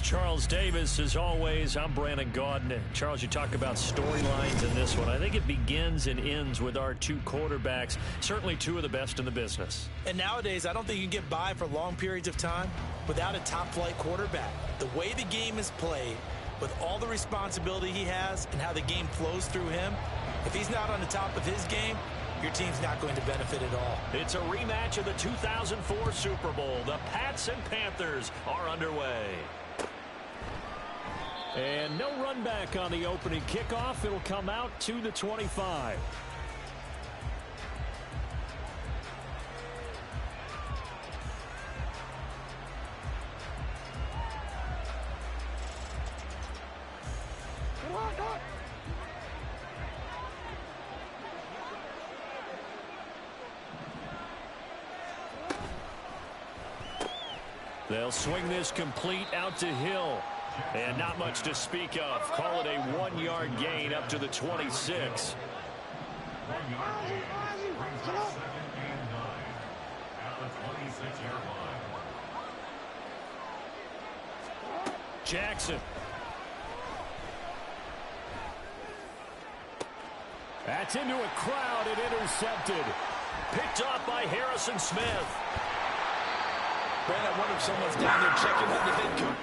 Charles Davis, as always, I'm Brandon Gaudin. Charles, you talk about storylines in this one. I think it begins and ends with our two quarterbacks, certainly two of the best in the business. And nowadays, I don't think you can get by for long periods of time without a top-flight quarterback. The way the game is played, with all the responsibility he has and how the game flows through him, if he's not on the top of his game, your team's not going to benefit at all. It's a rematch of the 2004 Super Bowl. The Pats and Panthers are underway. And no run back on the opening kickoff. It'll come out to the 25. They'll swing this complete out to Hill. And not much to speak of. Call it a 1-yard gain up to the 26. Jackson. That's into a crowd and intercepted. Picked off by Harrison Smith. Brad, I wonder if someone's down there checking on the head coach.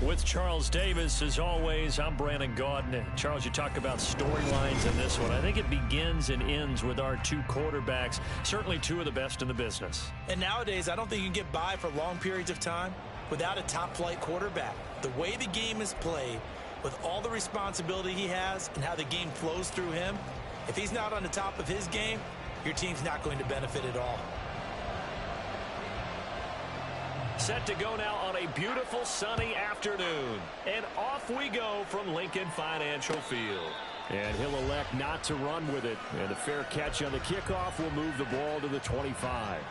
With Charles Davis, as always, I'm Brandon Gaudin. Charles, you talk about storylines in this one. I think it begins and ends with our two quarterbacks, certainly two of the best in the business. And nowadays, I don't think you can get by for long periods of time without a top-flight quarterback. The way the game is played, with all the responsibility he has and how the game flows through him, if he's not on the top of his game, your team's not going to benefit at all. Set to go now on a beautiful sunny afternoon. And off we go from Lincoln Financial Field. And he'll elect not to run with it. And a fair catch on the kickoff will move the ball to the 25.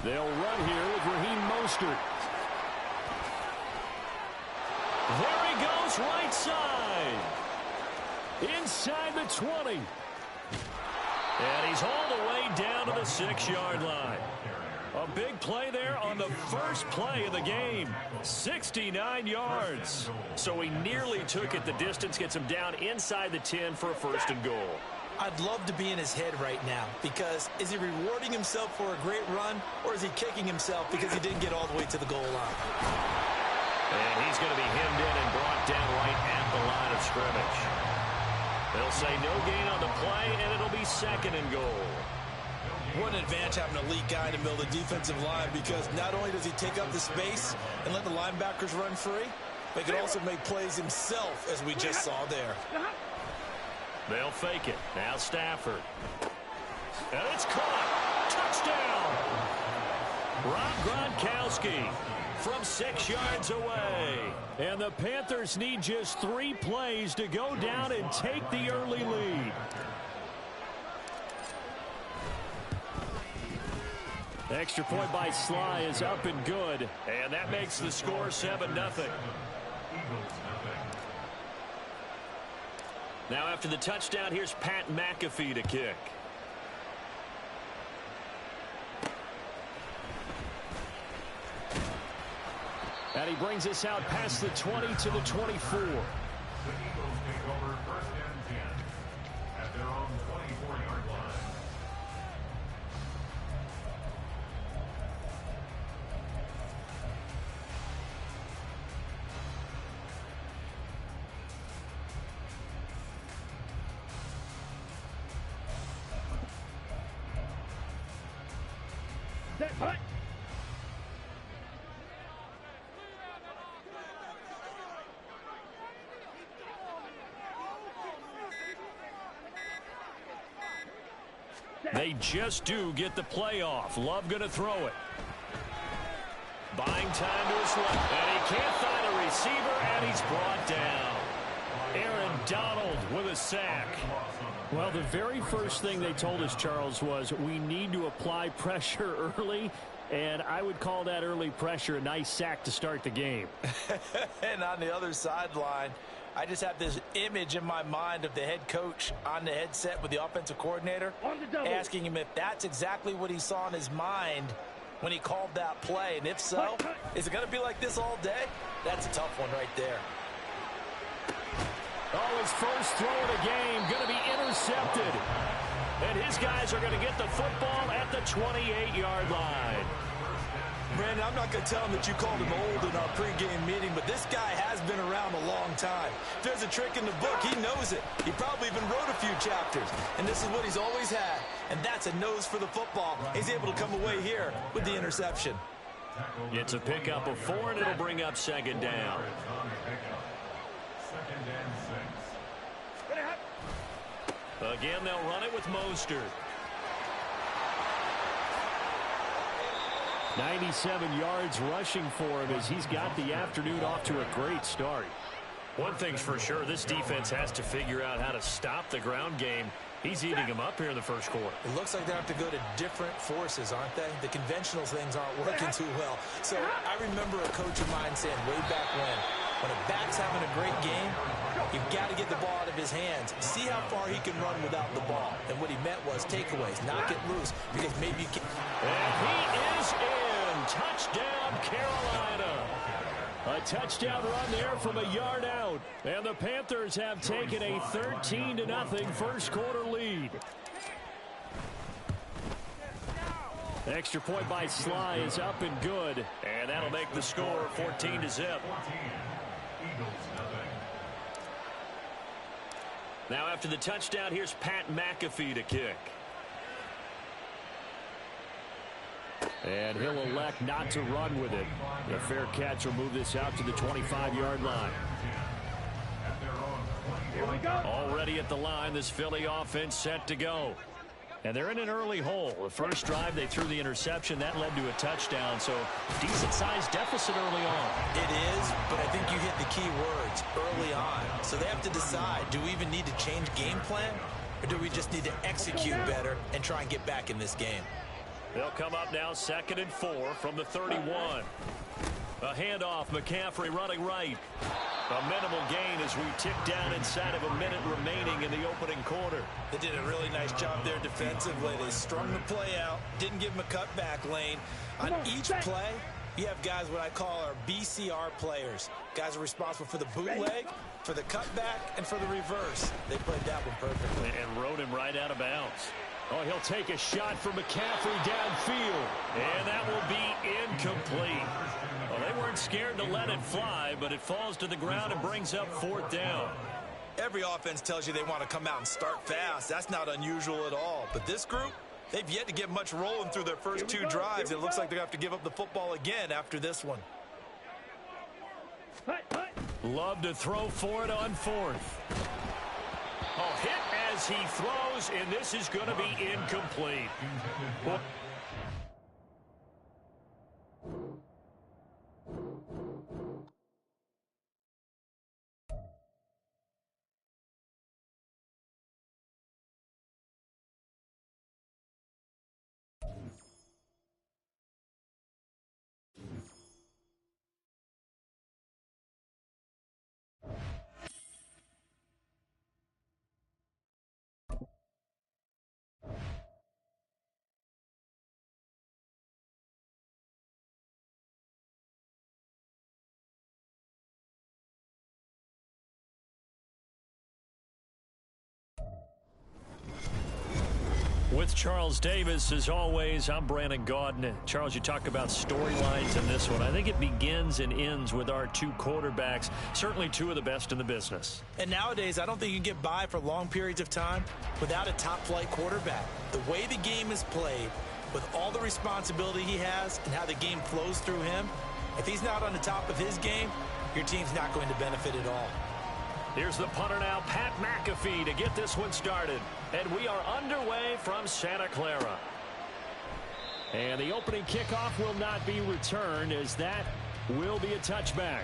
They'll run here with Raheem Mostert. There he goes, right side. Inside the 20. And he's all the way down to the 6-yard line. A big play there on the first play of the game. 69 yards. So he nearly took it the distance, gets him down inside the 10 for a first and goal. I'd love to be in his head right now, because is he rewarding himself for a great run, or is he kicking himself because he didn't get all the way to the goal line? And he's going to be hemmed in and brought down right at the line of scrimmage. They'll say no gain on the play, and it'll be second and goal. What an advantage having an elite guy in the middle of the defensive line, because not only does he take up the space and let the linebackers run free, but he can also make plays himself, as we just saw there. They'll fake it. Now Stafford. And it's caught. Touchdown. Rob Gronkowski from 6 yards away. And the Panthers need just 3 plays to go down and take the early lead. Extra point by Sly is up and good. And that makes the score 7-0. Now after the touchdown, here's Pat McAfee to kick. And he brings us out past the 20 to the 24. The Eagles take over first and 10 at their own 24-yard line. They just do get the playoff. Love going to throw it. Buying time to his left. And he can't find a receiver, and he's brought down. Aaron Donald with a sack. Well, the very first thing they told us, Charles, was we need to apply pressure early. And I would call that early pressure a nice sack to start the game. And on the other sideline, I just have this image in my mind of the head coach on the headset with the offensive coordinator asking him if that's exactly what he saw in his mind when he called that play. And if so, is it going to be like this all day? That's a tough one right there. Oh, his first throw of the game going to be intercepted. And his guys are going to get the football at the 28-yard line. Brandon, I'm not going to tell him that you called him old in our pregame meeting, but this guy has been around a long time. If there's a trick in the book, he knows it. He probably even wrote a few chapters, and this is what he's always had, and that's a nose for the football. He's able to come away here with the interception. It's a pickup of 4, and it'll bring up second down. Again, they'll run it with Mostert. 97 yards rushing for him as he's got the afternoon off to a great start. One thing's for sure, this defense has to figure out how to stop the ground game. He's eating them up here in the first quarter. It looks like they have to go to different forces, aren't they? The conventional things aren't working too well. So I remember a coach of mine saying way back when a back's having a great game, you've got to get the ball out of his hands. See how far he can run without the ball. And what he meant was takeaways, knock it loose, because maybe you can. And he is in. Touchdown, Carolina. A touchdown run there from a yard out. And the Panthers have taken a 13-0 first quarter lead. Extra point by Sly is up and good. And that'll make the score 14-0. Now after the touchdown, here's Pat McAfee to kick. And he'll elect not to run with it. A fair catch will move this out to the 25-yard line. Already at the line, this Philly offense set to go. And they're in an early hole. The first drive, they threw the interception. That led to a touchdown, so decent-sized deficit early on. It is, but I think you hit the key words, early on. So they have to decide, do we even need to change game plan, or do we just need to execute better and try and get back in this game? They'll come up now 2nd and 4 from the 31. A handoff, McCaffrey running right. A minimal gain as we tick down inside of a minute remaining in the opening quarter. They did a really nice job there defensively. They strung the play out, didn't give him a cutback lane. On each play, you have guys what I call our BCR players. Guys are responsible for the bootleg, for the cutback, and for the reverse. They played that one perfectly. And rode him right out of bounds. Oh, he'll take a shot for McCaffrey downfield. And that will be incomplete. Well, they weren't scared to let it fly, but it falls to the ground and brings up 4th down. Every offense tells you they want to come out and start fast. That's not unusual at all. But this group, they've yet to get much rolling through their first 2 drives. It looks like they're going to have to give up the football again after this one. Love to throw for it on 4th. Oh, hit as he throws, and this is going to be incomplete. Well, with Charles Davis, as always, I'm Brandon Gaudin. Charles, you talk about storylines in this one. I think it begins and ends with our 2 quarterbacks, certainly 2 of the best in the business. And nowadays, I don't think you can get by for long periods of time without a top-flight quarterback. The way the game is played, with all the responsibility he has and how the game flows through him, if he's not on the top of his game, your team's not going to benefit at all. Here's the punter now, Pat McAfee, to get this one started. And we are underway from Santa Clara. And the opening kickoff will not be returned, as that will be a touchback.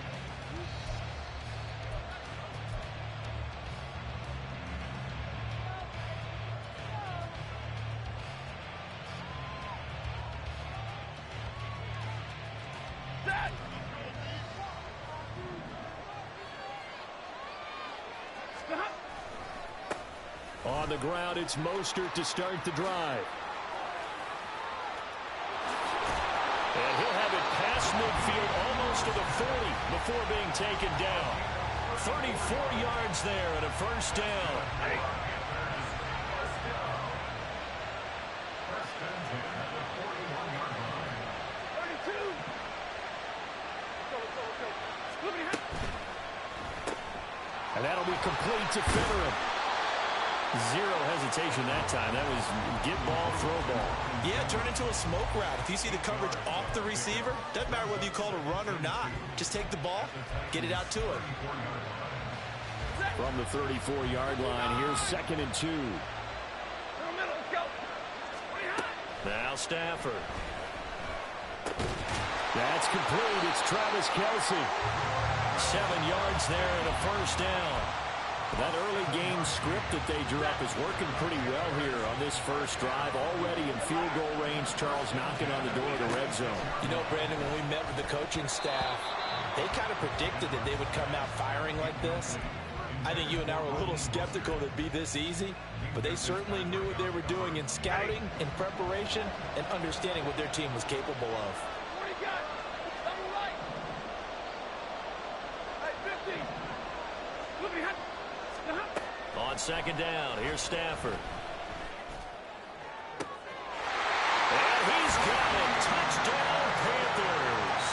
On the ground, it's Mostert to start the drive. And he'll have it past midfield almost to the 40 before being taken down. 34 yards there and a first down. And that'll be complete to Fitterer. Zero hesitation that time. That was get ball, throw ball. Yeah, turn into a smoke route. If you see the coverage off the receiver, doesn't matter whether you call it a run or not. Just take the ball, get it out to him. From the 34-yard line, here's 2nd and 2. Now Stafford. That's complete. It's Travis Kelce. 7 yards there and a first down. That early game script that they drew up is working pretty well here on this first drive. Already in field goal range, Charles knocking on the door of the red zone. You know, Brandon, when we met with the coaching staff, they kind of predicted that they would come out firing like this. I think you and I were a little skeptical that it'd be this easy, but they certainly knew what they were doing in scouting, in preparation, and understanding what their team was capable of. On second down, here's Stafford. And he's got it. Touchdown, Panthers.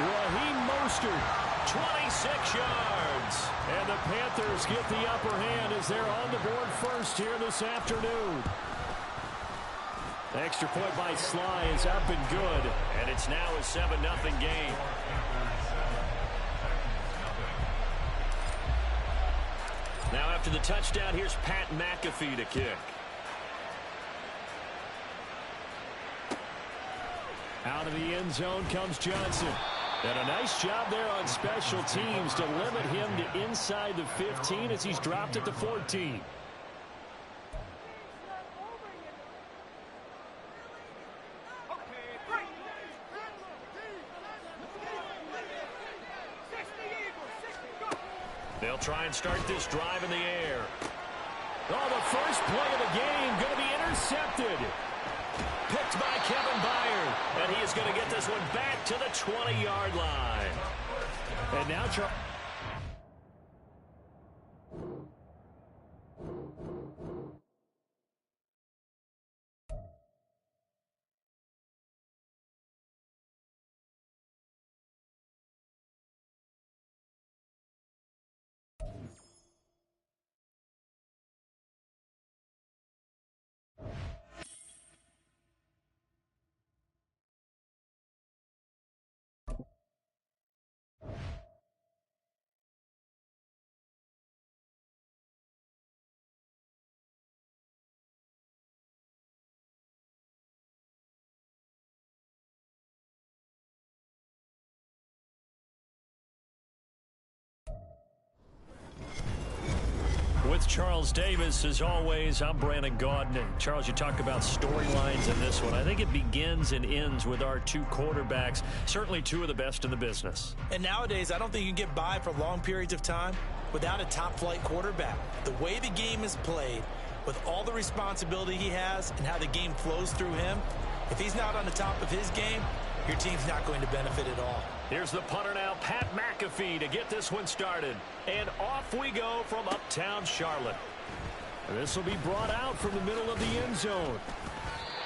Raheem Mostert, 26 yards. and the Panthers get the upper hand as they're on the board first here this afternoon. The extra point by Sly is up and good. And it's now a 7-0 game. Now after the touchdown, here's Pat McAfee to kick. Out of the end zone comes Johnson. And a nice job there on special teams to limit him to inside the 15 as he's dropped at the 14. They'll try and start this drive in the air. Oh, the first play of the game going to be intercepted. Picked by Kevin Byard. And he is going to get this one back to the 20-yard line. And now with Charles Davis, as always, I'm Brandon Gaudin. And Charles, you talk about storylines in this one. I think it begins and ends with our two quarterbacks, certainly two of the best in the business. And nowadays, I don't think you can get by for long periods of time without a top-flight quarterback. The way the game is played, with all the responsibility he has and how the game flows through him, if he's not on the top of his game, your team's not going to benefit at all. Here's the punter now, Pat McAfee, to get this one started. And off we go from uptown Charlotte. this will be brought out from the middle of the end zone.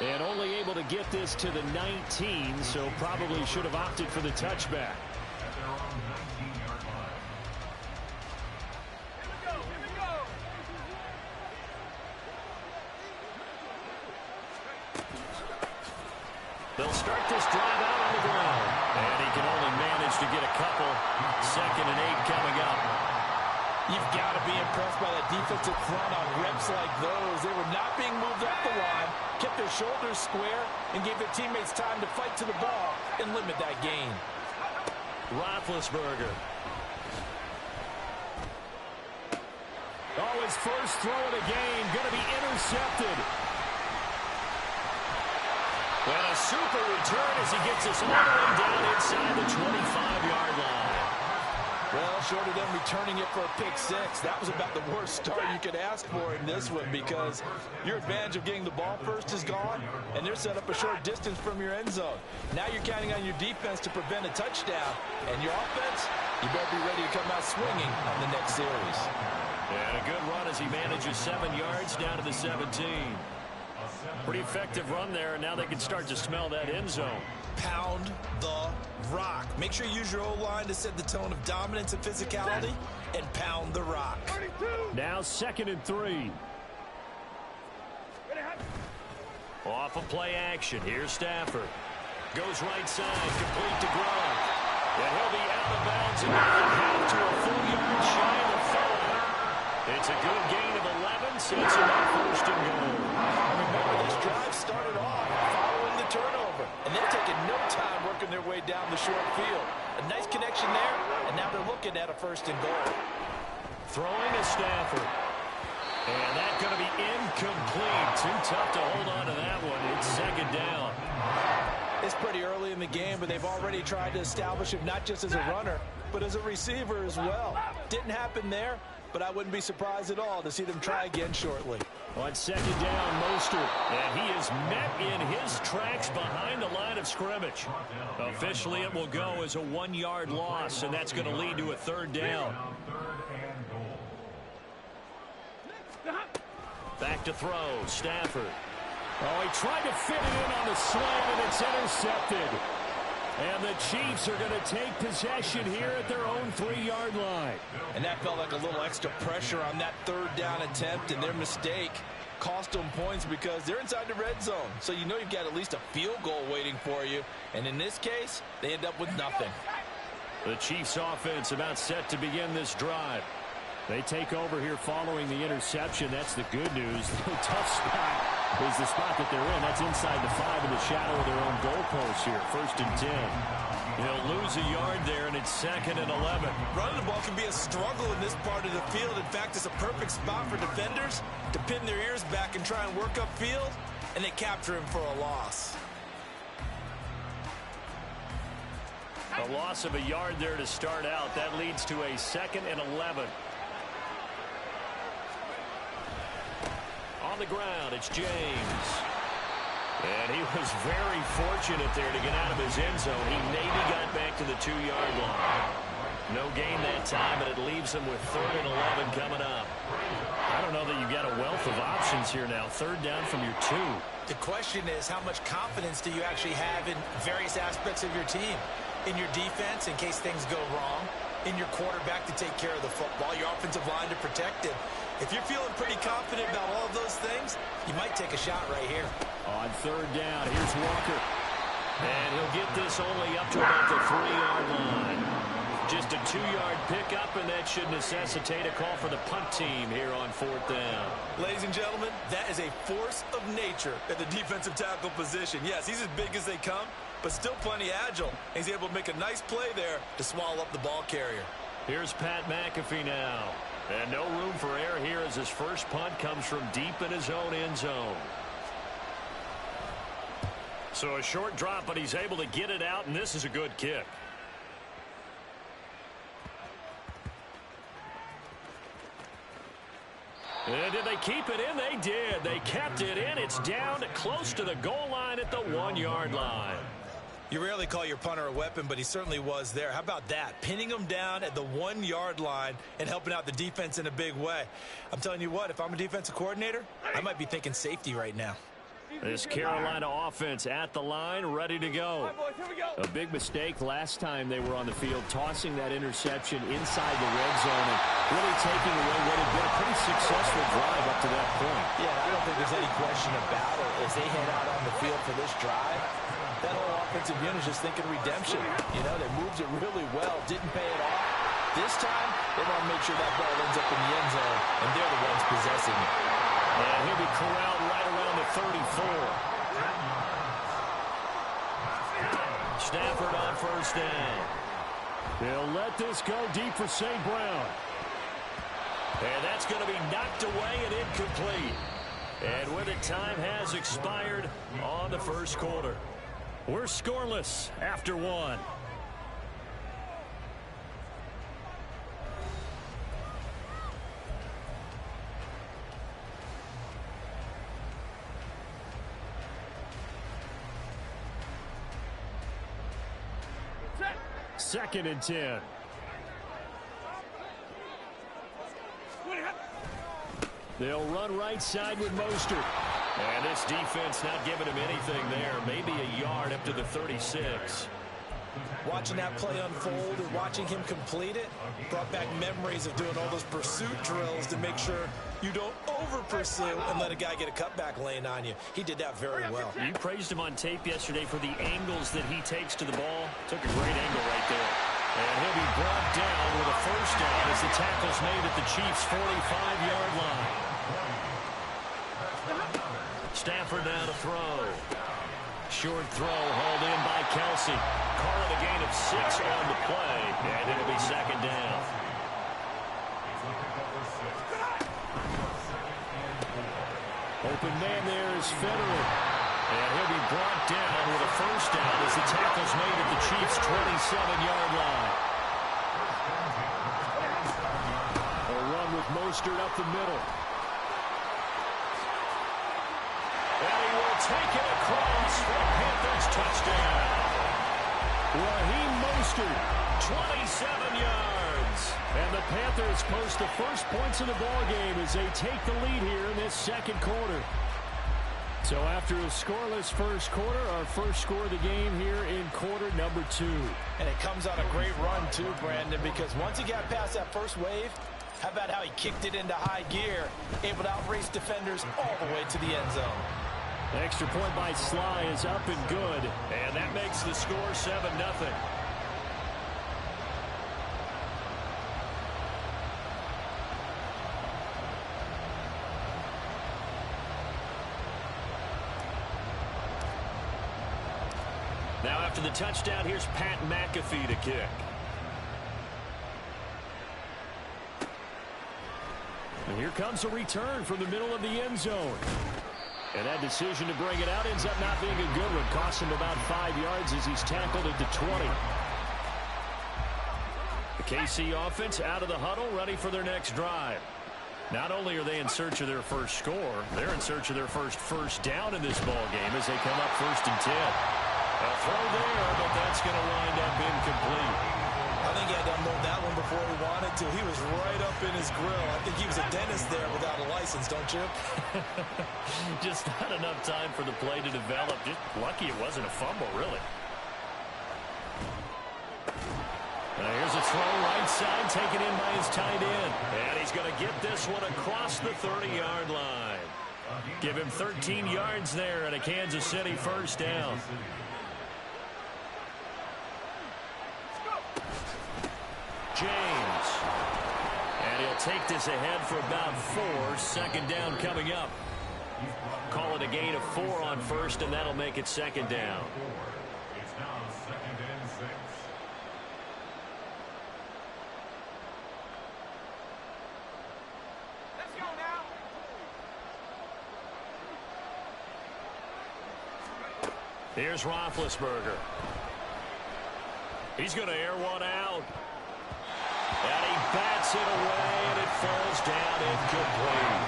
And only able to get this to the 19, so probably should have opted for the touchback. they'll start this drive out on the ground. And he can only manage to get a couple. 2nd and 8 coming up. You've got to be impressed by that defensive front on reps like those. They were not being moved up the line, kept their shoulders square, and gave their teammates time to fight to the ball and limit that gain. Roethlisberger. Oh, his first throw of the game going to be intercepted. And a super return as he gets us all the way down inside the 25-yard line. Well, short of them returning it for a pick six, that was about the worst start you could ask for in this one because your advantage of getting the ball first is gone, and they're set up a short distance from your end zone. Now you're counting on your defense to prevent a touchdown, and your offense, you better be ready to come out swinging on the next series. And a good run as he manages 7 yards down to the 17. Pretty effective run there, and now they can start to smell that end zone. Pound the rock. Make sure you use your O-line to set the tone of dominance and physicality, and pound the rock. Now 2nd and 3. Off of play action. Here's Stafford. Goes right side, complete to Gronk. And he'll be out of bounds and half to a full yard shy of the 5. It's a good gain of 11, sets him up 1st and goal. Remember, this drive started off following the turnover, and they're taking no time working their way down the short field. A nice connection there, and now they're looking at a 1st and goal. Throwing to Stafford. And that's going to be incomplete. Too tough to hold on to that one. It's 2nd down. It's pretty early in the game, but they've already tried to establish him not just as a runner, but as a receiver as well. Didn't happen there, but I wouldn't be surprised at all to see them try again shortly. On 2nd down, Mostert. And he is met in his tracks behind the line of scrimmage. Officially, it will go as a 1-yard loss, and that's going to lead to a 3rd down. Back to throw. Stafford. Oh, he tried to fit it in on the slant, and it's intercepted. And the Chiefs are going to take possession here at their own 3-yard line. And that felt like a little extra pressure on that 3rd down attempt, and their mistake cost them points because they're inside the red zone. So you know you've got at least a field goal waiting for you. And in this case, they end up with nothing. The Chiefs offense about set to begin this drive. They take over here following the interception. That's the good news. The tough spot is the spot that they're in. That's inside the 5 in the shadow of their own goalpost here. 1st and 10. He'll lose a yard there, and it's 2nd and 11. Running the ball can be a struggle in this part of the field. In fact, it's a perfect spot for defenders to pin their ears back and try and work upfield, and they capture him for a loss. A loss of a yard there to start out. That leads to a 2nd and 11. On the ground, it's James. And he was very fortunate there to get out of his end zone. He maybe got back to the 2-yard line. No gain that time, but it leaves him with 3rd and 11 coming up. I don't know that you've got a wealth of options here now. 3rd down from your 2. The question is, how much confidence do you actually have in various aspects of your team? In your defense, in case things go wrong. In your quarterback to take care of the football. Your offensive line to protect it. If you're feeling pretty confident about all of those things, you might take a shot right here. On 3rd down, here's Walker. And he'll get this only up to about the 3-yard line. Just a 2-yard pickup, and that should necessitate a call for the punt team here on 4th down. Ladies and gentlemen, that is a force of nature at the defensive tackle position. Yes, he's as big as they come, but still plenty agile. He's able to make a nice play there to swallow up the ball carrier. Here's Pat McAfee now. And no room for error here as his first punt comes from deep in his own end zone. So a short drop, but he's able to get it out, and this is a good kick. And did they keep it in? They did. They kept it in. It's down close to the goal line at the 1-yard line. You rarely call your punter a weapon, but he certainly was there. How about that? Pinning him down at the 1-yard line and helping out the defense in a big way. I'm telling you what, if I'm a defensive coordinator, I might be thinking safety right now. This Carolina offense at the line, ready to go. A big mistake last time they were on the field, tossing that interception inside the red zone and really taking away what had been a pretty successful drive up to that point. Yeah, I don't think there's any question about it. As they head out on the field for this drive, That whole offensive unit is just thinking redemption. You know, they moved it really well, didn't pay it off. This time, they want to make sure that ball ends up in the end zone, and they're the ones possessing it. And he'll be corralled right around the 34. Stafford on first down. They'll let this go deep for St. Brown. And that's going to be knocked away and incomplete. And with it, time has expired on the first quarter. We're scoreless after one. Second and 10. They'll run right side with Mostert. And this defense not giving him anything there. Maybe a yard up to the 36. Watching that play unfold and watching him complete it brought back memories of doing all those pursuit drills to make sure you don't over-pursue and let a guy get a cutback lane on you. He did that very well. You praised him on tape yesterday for the angles that he takes to the ball. Took a great angle right there. And he'll be brought down with a first down as the tackle's made at the Chiefs' 45-yard line. Stafford now to throw. Short throw hauled in by Kelsey. Call it a gain of 6 on the play, and it'll be second down. Open man there is Federer. And he'll be brought down with a first down as the tackle's made at the Chiefs' 27-yard line. A run with Mostert up the middle. And he will take it across for a Panthers touchdown. Raheem Mostert, 27 yards. And the Panthers post the first points of the ballgame as they take the lead here in this second quarter. So after a scoreless first quarter, our first score of the game here in quarter number 2. And it comes on a great run too, Brandon, because once he got past that first wave, how about how he kicked it into high gear, able to outrace defenders all the way to the end zone. The extra point by Sly is up and good. And that makes the score 7-0. Now after the touchdown, here's Pat McAfee to kick. And here comes a return from the middle of the end zone. And that decision to bring it out ends up not being a good one. Costs him about 5 yards as he's tackled at the 20. The KC offense out of the huddle, ready for their next drive. Not only are they in search of their first score, they're in search of their first down in this ball game as they come up 1st and 10. A throw there, but that's going to wind up incomplete. I think he had to unload that one before he wanted to. He was right up in his grill. I think he was a dentist there without a license, don't you? Just not enough time for the play to develop. Just lucky it wasn't a fumble, really. Now here's a throw right side, taken in by his tight end. And he's going to get this one across the 30-yard line. Give him 13 yards there and a Kansas City first down. James. And he'll take this ahead for about 4. Second down coming up. Call it a gain of 4 on first, and that'll make it second down. It's now 2nd and 6. Let's go now. Here's Roethlisberger. He's going to air one out. And he bats it away, and it falls down incomplete.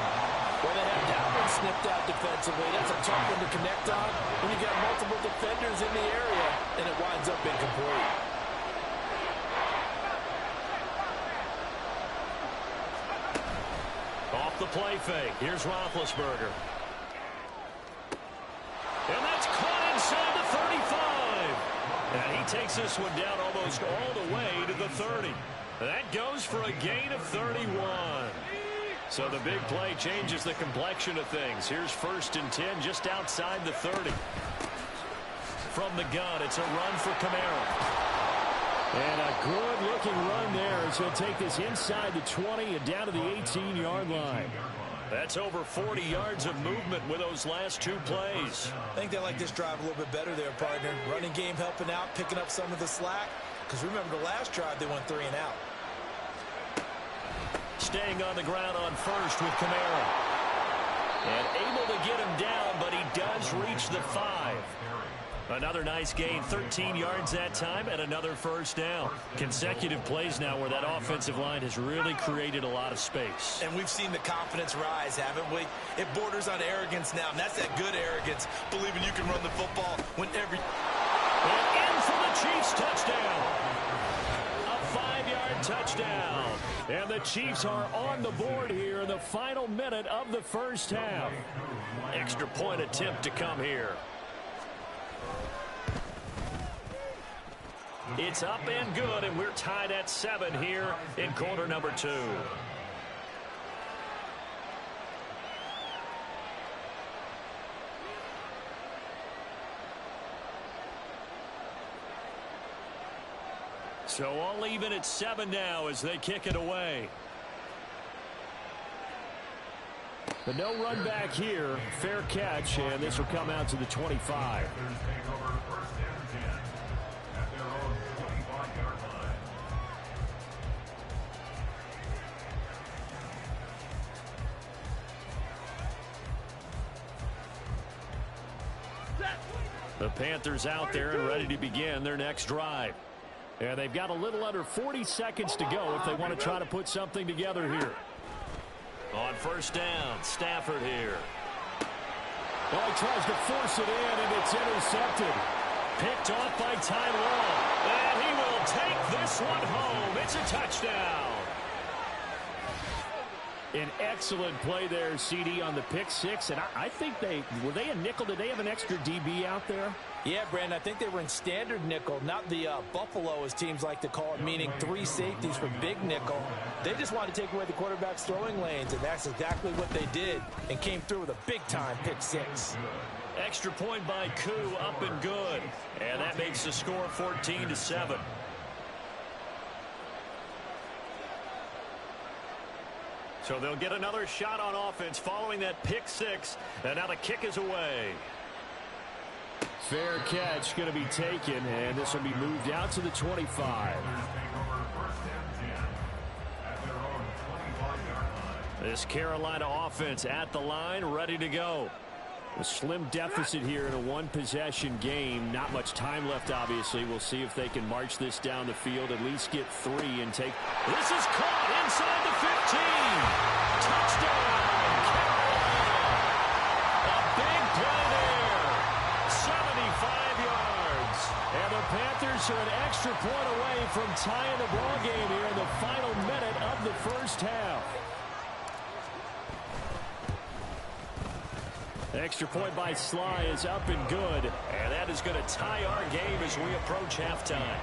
Well, they have that one snipped out defensively. That's a tough one to connect on when you got multiple defenders in the area, and it winds up incomplete. Off the play fake. Here's Roethlisberger. And that's caught inside the 35. And he takes this one down almost all the way to the 30. That goes for a gain of 31. So the big play changes the complexion of things. Here's 1st and 10 just outside the 30. from the gun. It's a run for Kamara. And a good-looking run there as he'll take this inside the 20 and down to the 18-yard line. That's over 40 yards of movement with those last two plays. I think they like this drive a little bit better there, partner. Running game helping out, picking up some of the slack. Because remember the last drive, they went 3 and out. Staying on the ground on first with Kamara. And able to get him down, but he does reach the 5. Another nice gain, 13 yards that time, and another first down. Consecutive plays now where that offensive line has really created a lot of space. And we've seen the confidence rise, haven't we? It borders on arrogance now, and that's that good arrogance, believing you can run the football whenever. And in for the Chiefs touchdown. A 5-yard touchdown. And the Chiefs are on the board here in the final minute of the first half. Extra point attempt to come here. It's up and good, and we're tied at 7 here in quarter number 2. So all even at 7 now as they kick it away. But no run back here. Fair catch, and this will come out to the 25. The Panthers out there and ready to begin their next drive. And they've got a little under 40 seconds to go if they want to try to put something together here. On first down, Stafford here. Well, he tries to force it in, and it's intercepted. Picked off by Ty Law. And he will take this one home. It's a touchdown. An excellent play there, CD, on the pick six. And I think were they a nickel? Did they have an extra DB out there? Yeah, Brandon, I think they were in standard nickel, not the Buffalo, as teams like to call it, meaning 3 safeties for big nickel. They just wanted to take away the quarterback's throwing lanes, and that's exactly what they did, and came through with a big-time pick six. Extra point by Koo, up and good. And that makes the score 14-7. So they'll get another shot on offense following that pick six. And now the kick is away. Fair catch going to be taken, and this will be moved out to the 25. This Carolina offense at the line, ready to go. A slim deficit here in a one-possession game. Not much time left, obviously. We'll see if they can march this down the field, at least get 3 and take. This is caught inside the 15. Touchdown, Carolina. A big play there. 75 yards. And the Panthers are an extra point away from tying the ball game here in the final minute of the first half. Extra point by Sly is up and good. And that is going to tie our game as we approach halftime.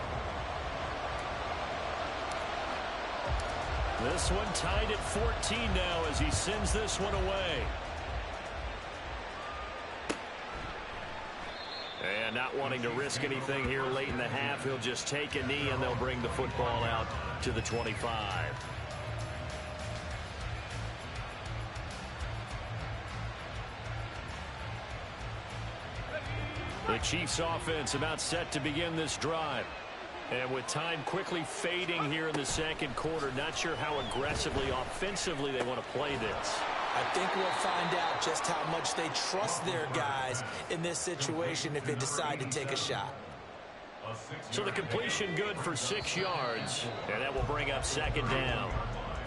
This one tied at 14 now as he sends this one away. And not wanting to risk anything here late in the half, he'll just take a knee and they'll bring the football out to the 25. The Chiefs offense about set to begin this drive. And with time quickly fading here in the second quarter, not sure how aggressively, offensively they want to play this. I think we'll find out just how much they trust their guys in this situation if they decide to take a shot. So the completion good for 6 yards, and that will bring up second down.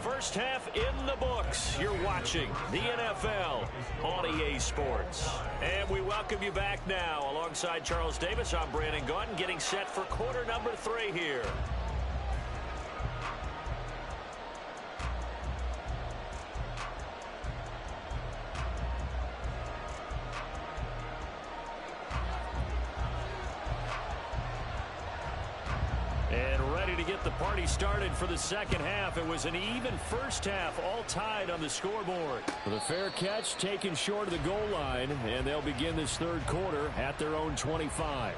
First half in the books. You're watching the NFL on EA Sports. And we welcome you back now. Alongside Charles Davis, I'm Brandon Gaudin, getting set for quarter number 3 here. And ready to get the the party started for the second half. It was an even first half, all tied on the scoreboard. The fair catch taken short of the goal line, and they'll begin this third quarter at their own 25.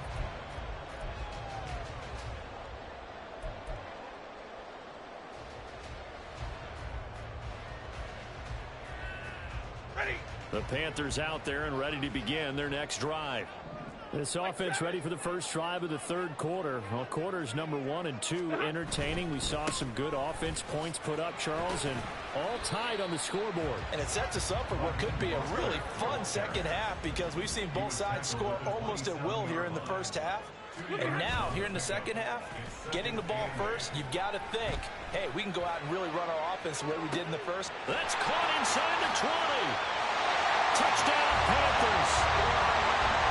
The Panthers out there and ready to begin their next drive. This offense ready for the first drive of the third quarter. Well, quarters number 1 and 2 entertaining. We saw some good offense points put up, Charles, and all tied on the scoreboard. And it sets us up for what could be a really fun second half because we've seen both sides score almost at will here in the first half. And now, here in the second half, getting the ball first, you've got to think, hey, we can go out and really run our offense the way we did in the first. That's caught inside the 20. Touchdown, Panthers.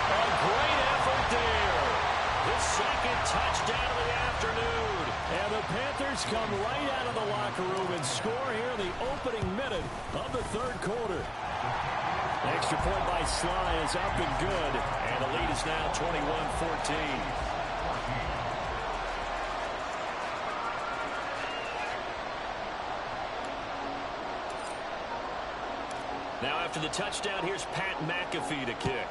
A great effort there. The second touchdown of the afternoon. And the Panthers come right out of the locker room and score here in the opening minute of the third quarter. Extra point by Sly is up and good. And the lead is now 21-14. Now after the touchdown, here's Pat McAfee to kick.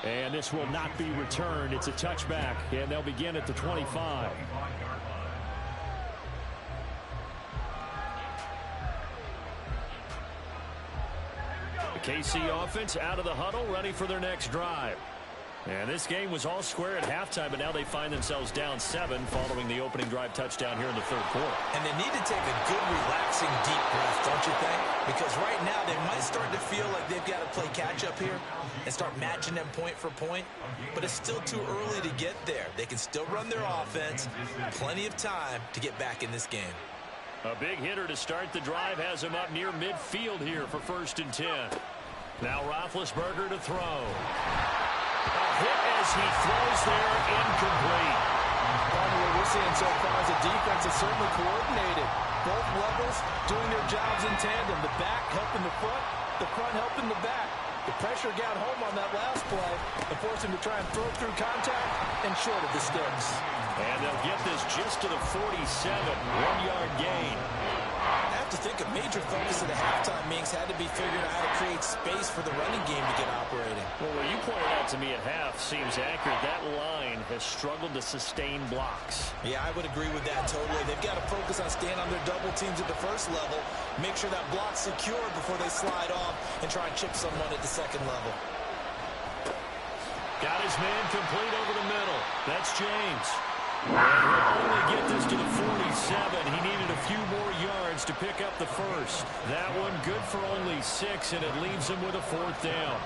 And this will not be returned. It's a touchback, and they'll begin at the 25. The KC offense out of the huddle, ready for their next drive. And this game was all square at halftime, but now they find themselves down 7 following the opening drive touchdown here in the third quarter. And they need to take a good, relaxing, deep breath, don't you think? Because right now they might start to feel like they've got to play catch-up here and start matching them point for point. But it's still too early to get there. They can still run their offense. Plenty of time to get back in this game. A big hitter to start the drive has him up near midfield here for 1st and 10. Now Roethlisberger to throw. A hit as he throws there, incomplete. What we're seeing so far is the defense is certainly coordinated. Both levels doing their jobs in tandem. The back helping the front helping the back. The pressure got home on that last play and forced him to try and throw through contact and short of the sticks. And they'll get this just to the 47, 1-yard gain. I have to think a major focus of the halftime meetings had to be figuring out how to create space for the running game to get operating. Well, what you pointed out to me at half seems accurate. That line has struggled to sustain blocks. Yeah, I would agree with that totally. They've got to focus on staying on their double teams at the first level, make sure that block's secure before they slide off and try and chip someone at the second level. Got his man complete over the middle. That's James. And he'll only get this to the 47. He needed a few more yards to pick up the first. That one good for only 6, and it leaves him with a 4th down.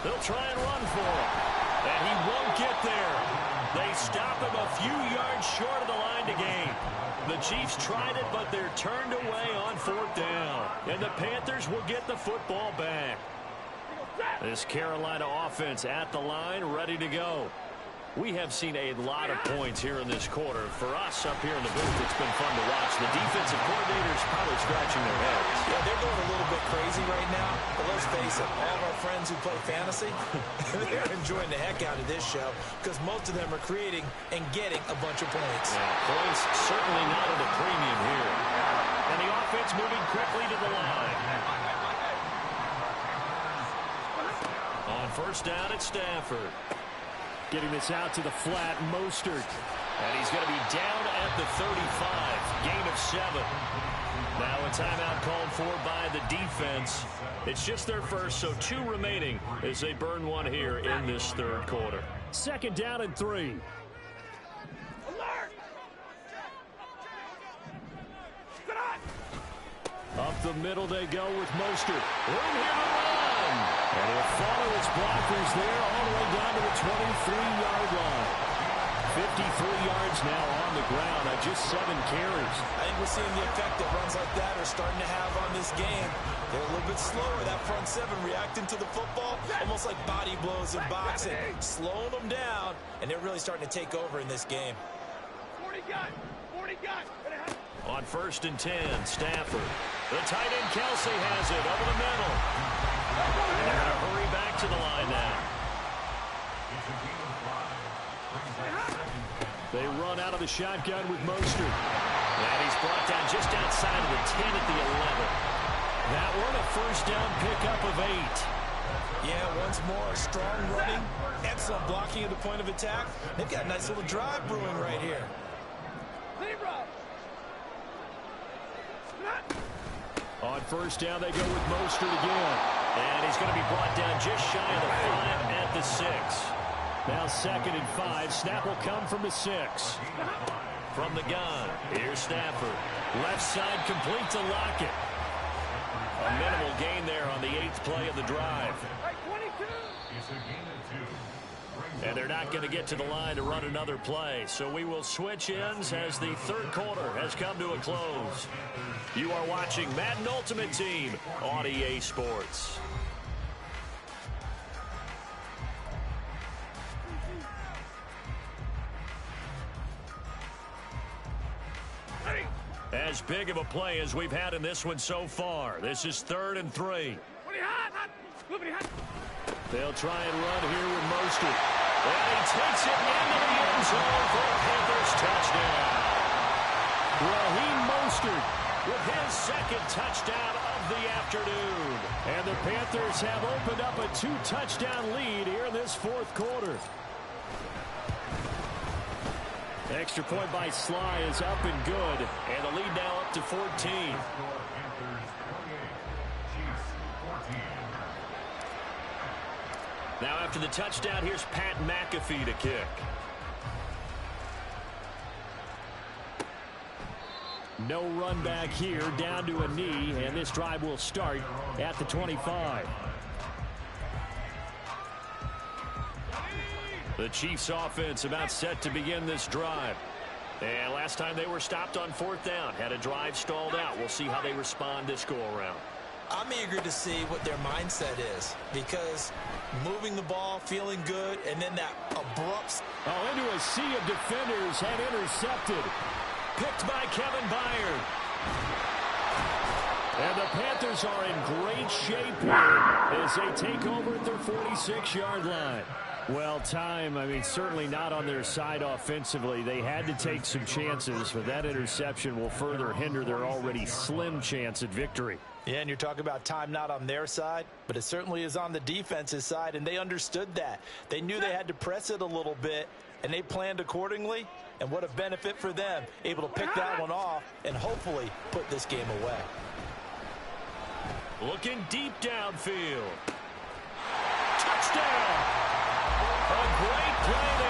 They'll try and run for him. And he won't get there. They stop him a few yards short of the line to gain. The Chiefs tried it, but they're turned away on 4th down. And the Panthers will get the football back. This Carolina offense at the line, ready to go. We have seen a lot of points here in this quarter. For us up here in the booth, it's been fun to watch. The defensive coordinators probably scratching their heads. Yeah, they're going a little bit crazy right now. But let's face it, all of our friends who play fantasy, they're enjoying the heck out of this show because most of them are creating and getting a bunch of points. Yeah, points certainly not at a premium here. And the offense moving quickly to the line. On 1st down, it's Stafford. Getting this out to the flat, Mostert. And he's going to be down at the 35. Gain of 7. Now a timeout called for by the defense. It's just their first, so 2 remaining as they burn one here in this third quarter. 2nd down and 3. Up the middle they go with Mostert. Room here to run. And he'll follow his blockers there all the way down to the 23-yard line. 53 yards now on the ground on just 7 carries. I think we're seeing the effect that runs like that are starting to have on this game. They're a little bit slower, that front seven, reacting to the football, almost like body blows in boxing, slowing them down, and they're really starting to take over in this game. 40 gun. On 1st and 10, Stafford. The tight end, Kelsey, has it over the middle. And they're going to hurry back to the line now. They run out of the shotgun with Mostert. And he's brought down just outside of the 10 at the 11. That one a first down pickup of 8. Yeah, once more, strong running, excellent blocking at the point of attack. They've got a nice little drive brewing right here. On 1st down, they go with Mostert again. And he's going to be brought down just shy of the 5 at the 6. Now 2nd and 5. Snap will come from the 6. From the gun, here's Stafford. Left side complete to Lockett. A minimal gain there on the 8th play of the drive. And they're not going to get to the line to run another play. So we will switch ends as the 3rd quarter has come to a close. You are watching Madden Ultimate Team on EA Sports. As big of a play as we've had in this one so far. This is 3rd and 3. They'll try and run here with Mostert. And he takes it into the end zone for a Panthers touchdown. Raheem Mostert with his 2nd touchdown of the afternoon. And the Panthers have opened up a 2-touchdown lead here in this 4th quarter. Extra point by Sly is up and good. And the lead now up to 14. Now after the touchdown, here's Pat McAfee to kick. No run back here, down to a knee, and this drive will start at the 25. The Chiefs offense about set to begin this drive. And last time they were stopped on 4th down, had a drive stalled out. We'll see how they respond this go-around. I'm eager to see what their mindset is, because moving the ball, feeling good, and then that abrupt... Oh, into a sea of defenders and intercepted. Picked by Kevin Byard. And the Panthers are in great shape here as they take over at their 46-yard line. Well, certainly not on their side offensively. They had to take some chances, but that interception will further hinder their already slim chance at victory. Yeah, and you're talking about time not on their side, but it certainly is on the defense's side, and they understood that. They knew they had to press it a little bit, and they planned accordingly, and what a benefit for them, able to pick that one off and hopefully put this game away. Looking deep downfield. Touchdown! A great play there.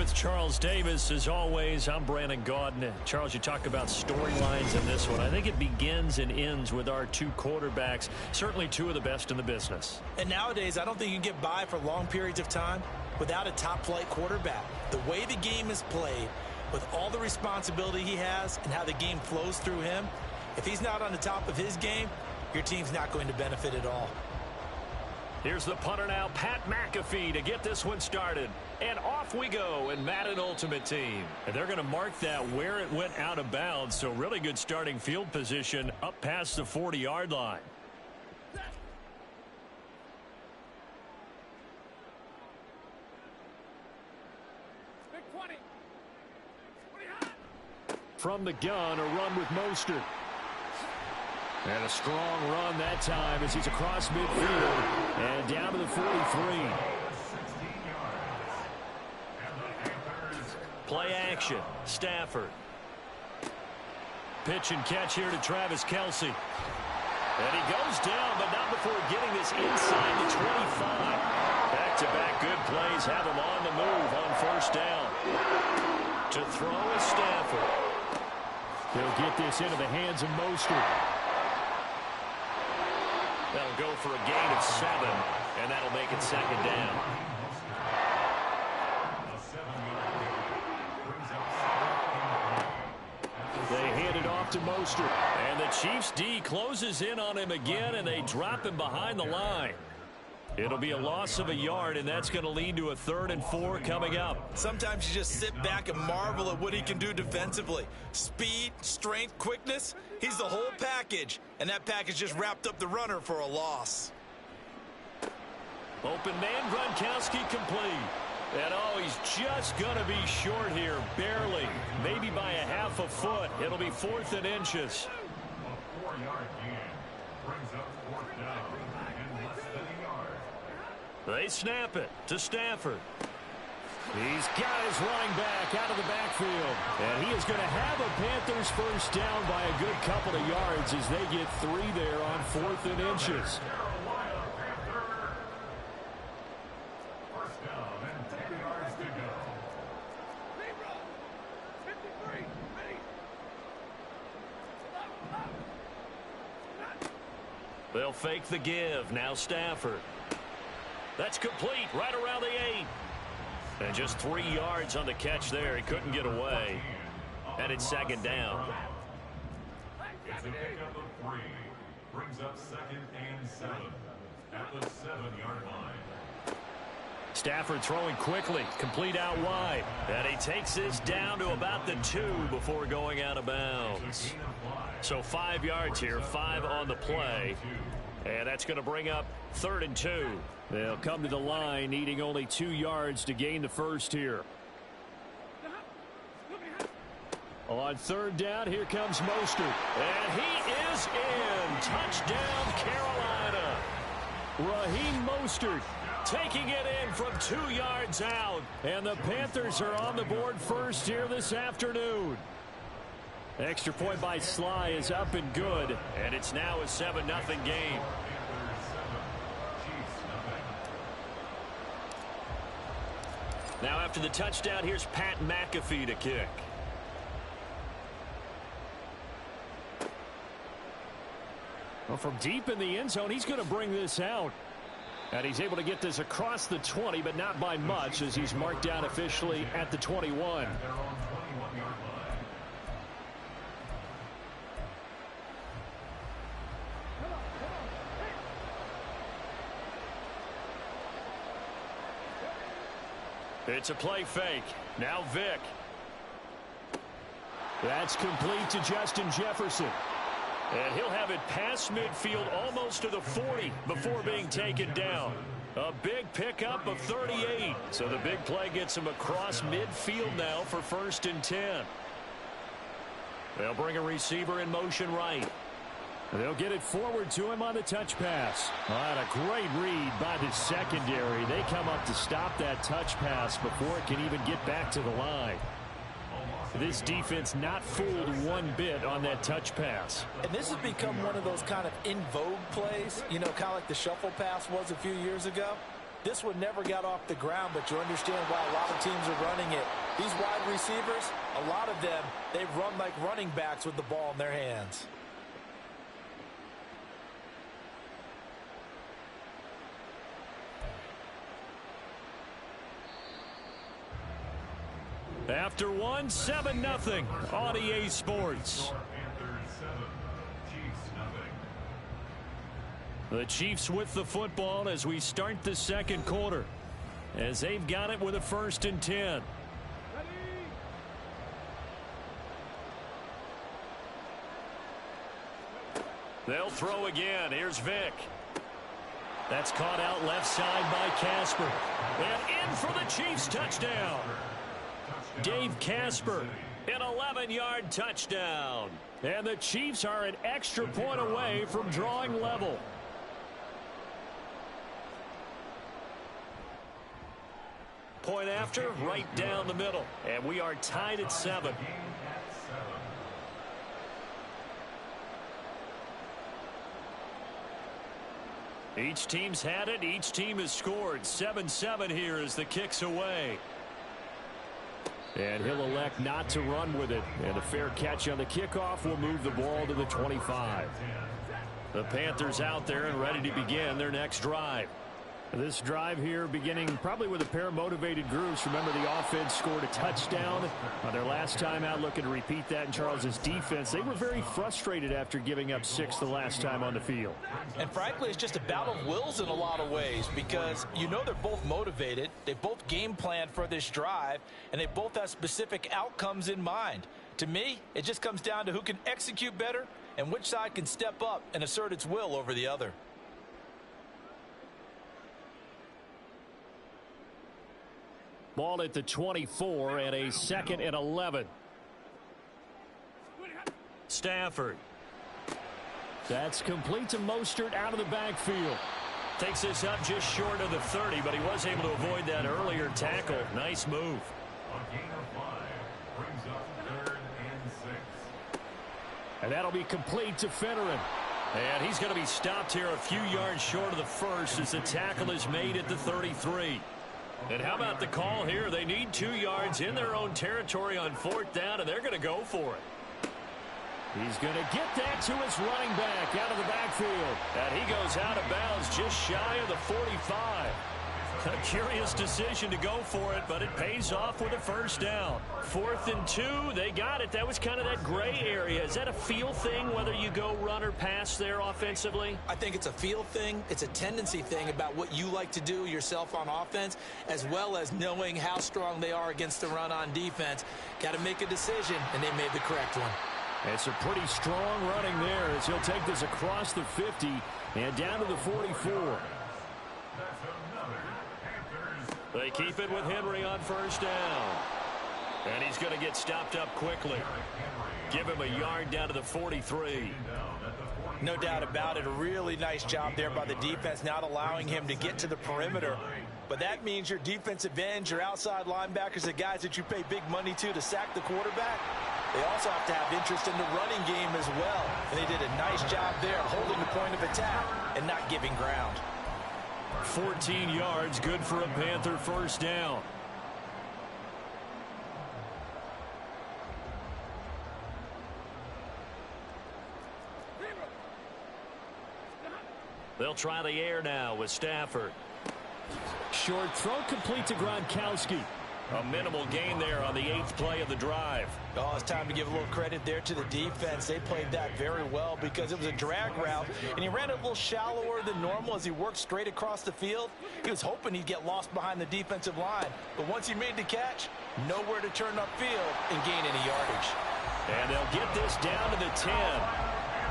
with Charles Davis. As always, I'm Brandon Gaudin. Charles, you talk about storylines in this one. I think it begins and ends with our two quarterbacks, certainly two of the best in the business. And nowadays, I don't think you can get by for long periods of time without a top-flight quarterback. The way the game is played, with all the responsibility he has and how the game flows through him, if he's not on the top of his game, your team's not going to benefit at all. Here's the punter now, Pat McAfee, to get this one started. And off we go in Madden Ultimate Team. And they're going to mark that where it went out of bounds, so really good starting field position up past the 40-yard line. From the gun, a run with Mostert. And a strong run that time as he's across midfield and down to the 43. Play action. Stafford. Pitch and catch here to Travis Kelce. And he goes down, but not before getting this inside the 25. Back-to-back good plays have him on the move on first down. To throw is Stafford. He'll get this into the hands of Mostert. That'll go for a gain of 7, and that'll make it second down. They hand it off to Mostert, and the Chiefs D closes in on him again, and they drop him behind the line. It'll be a loss of a yard, and that's going to lead to a 3rd and 4 coming up. Sometimes you just sit back and marvel at what he can do defensively. Speed, strength, quickness, he's the whole package. And that package just wrapped up the runner for a loss. Open man, Gronkowski complete. And oh, he's just going to be short here, barely. Maybe by a half a foot. It'll be 4th and inches. A 4-yard gain brings up 4th down and less than a yard. They snap it to Stafford. He's got his running back out of the backfield. And he is going to have a Panthers first down by a good couple of yards as they get 3 there on 4th and inches. First down and 10 yards to go. They'll fake the give. Now Stafford. That's complete right around the 8. And just 3 yards on the catch there. He couldn't get away. And it's second down. It's a pickup of 3. Brings up 2nd and 7 at the 7-yard line. Stafford throwing quickly. Complete out wide. And he takes this down to about the 2 before going out of bounds. So 5 yards here, 5 on the play. And that's going to bring up 3rd and 2. They'll come to the line needing only 2 yards to gain the first here. On 3rd down, here comes Mostert. And he is in. Touchdown, Carolina. Raheem Mostert taking it in from 2 yards out. And the Panthers are on the board first here this afternoon. Extra point by Sly is up and good. And it's now a 7-0 game. Now after the touchdown, here's Pat McAfee to kick. Well, from deep in the end zone, he's going to bring this out. And he's able to get this across the 20, but not by much, as he's marked down officially at the 21. It's a play fake. Now Vick. That's complete to Justin Jefferson. And he'll have it past midfield almost to the 40 before being taken down. A big pickup of 38. So the big play gets him across midfield now for 1st and 10. They'll bring a receiver in motion right. They'll get it forward to him on the touch pass. And a great read by the secondary. They come up to stop that touch pass before it can even get back to the line. This defense not fooled one bit on that touch pass. And this has become one of those kind of in vogue plays, you know, kind of like the shuffle pass was a few years ago. This one never got off the ground, but you understand why a lot of teams are running it. These wide receivers, a lot of them, they run like running backs with the ball in their hands. After one, 7-0 on EA Sports. The Chiefs with the football as we start the second quarter, as they've got it with a 1st and 10. They'll throw again. Here's Vick. That's caught out left side by Casper. And in for the Chiefs touchdown. Dave Casper, an 11-yard touchdown. And the Chiefs are an extra point away from drawing level. Point after, right down the middle. And we are tied at 7. Each team's had it. Each team has scored. 7-7 here as the kick's away. And he'll elect not to run with it. And a fair catch on the kickoff will move the ball to the 25. The Panthers out there and ready to begin their next drive. This drive here beginning probably with a pair of motivated groups. Remember, the offense scored a touchdown on their last time out, looking to repeat that in Charles's defense. They were very frustrated after giving up 6 the last time on the field. And frankly, it's just a battle of wills in a lot of ways, because you know they're both motivated. They both game planned for this drive, and they both have specific outcomes in mind. To me, it just comes down to who can execute better and which side can step up and assert its will over the other. Ball at the 24 and a 2nd and 11. Stafford. That's complete to Mostert out of the backfield. Takes this up just short of the 30, but he was able to avoid that earlier tackle. Nice move. A gain of 5 brings up 3rd and 6. And that'll be complete to Finneran. And he's going to be stopped here a few yards short of the first as the tackle is made at the 33. And how about the call here? They need 2 yards in their own territory on 4th down, and they're going to go for it. He's going to get that to his running back out of the backfield. And he goes out of bounds just shy of the 45. A curious decision to go for it, but it pays off with a 1st down. 4th and 2, they got it. That was kind of that gray area. Is that a feel thing, whether you go run or pass there offensively? I think it's a feel thing. It's a tendency thing about what you like to do yourself on offense, as well as knowing how strong they are against the run on defense. Got to make a decision, and they made the correct one. It's a pretty strong running there as he'll take this across the 50 and down to the 44. They keep it with Henry on 1st down. And he's going to get stopped up quickly. Give him a yard down to the 43. No doubt about it. A really nice job there by the defense, not allowing him to get to the perimeter. But that means your defensive ends, your outside linebackers, the guys that you pay big money to sack the quarterback, they also have to have interest in the running game as well. And they did a nice job there holding the point of attack and not giving ground. 14 yards, good for a Panther 1st down. They'll try the air now with Stafford. Short throw complete to Gronkowski. A minimal gain there on the 8th play of the drive. Oh, it's time to give a little credit there to the defense. They played that very well because it was a drag route, and he ran it a little shallower than normal as he worked straight across the field. He was hoping he'd get lost behind the defensive line, but once he made the catch, nowhere to turn upfield and gain any yardage. And they'll get this down to the 10.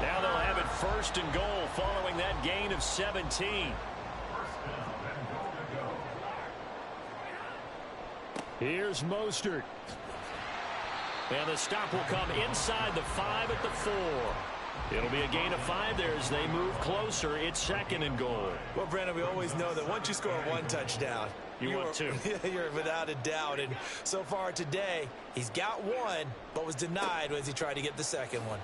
Now they'll have it 1st and goal following that gain of 17. Here's Mostert. And the stop will come inside the 5 at the 4. It'll be a gain of 5 there as they move closer. It's 2nd and goal. Well, Brandon, we always know that once you score 1 touchdown, you want 2. You're without a doubt. And so far today, he's got 1, but was denied as he tried to get the 2nd one.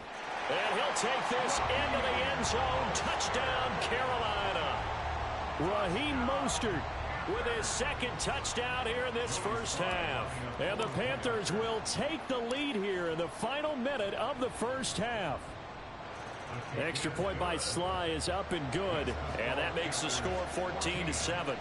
And he'll take this into the end zone. Touchdown, Carolina. Raheem Mostert with his second touchdown here in this first half. And the Panthers will take the lead here in the final minute of the first half. Extra point by Sly is up and good, and that makes the score 14-7.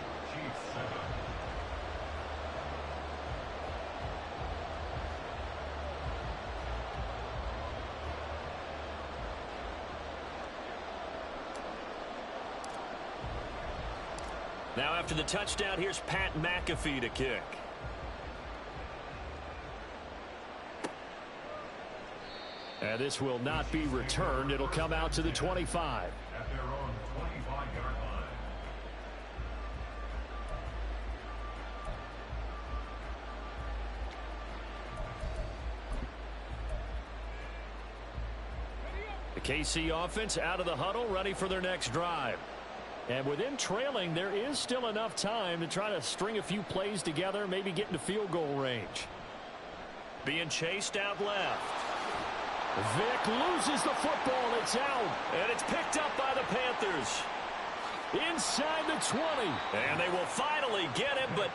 Now after the touchdown, here's Pat McAfee to kick. And this will not be returned. It'll come out to the 25. At their own 25-yard line. The KC offense out of the huddle, ready for their next drive. And with them trailing, there is still enough time to try to string a few plays together, maybe get into field goal range. Being chased out left. Vick loses the football. It's out. And it's picked up by the Panthers. Inside the 20. And they will finally get him, but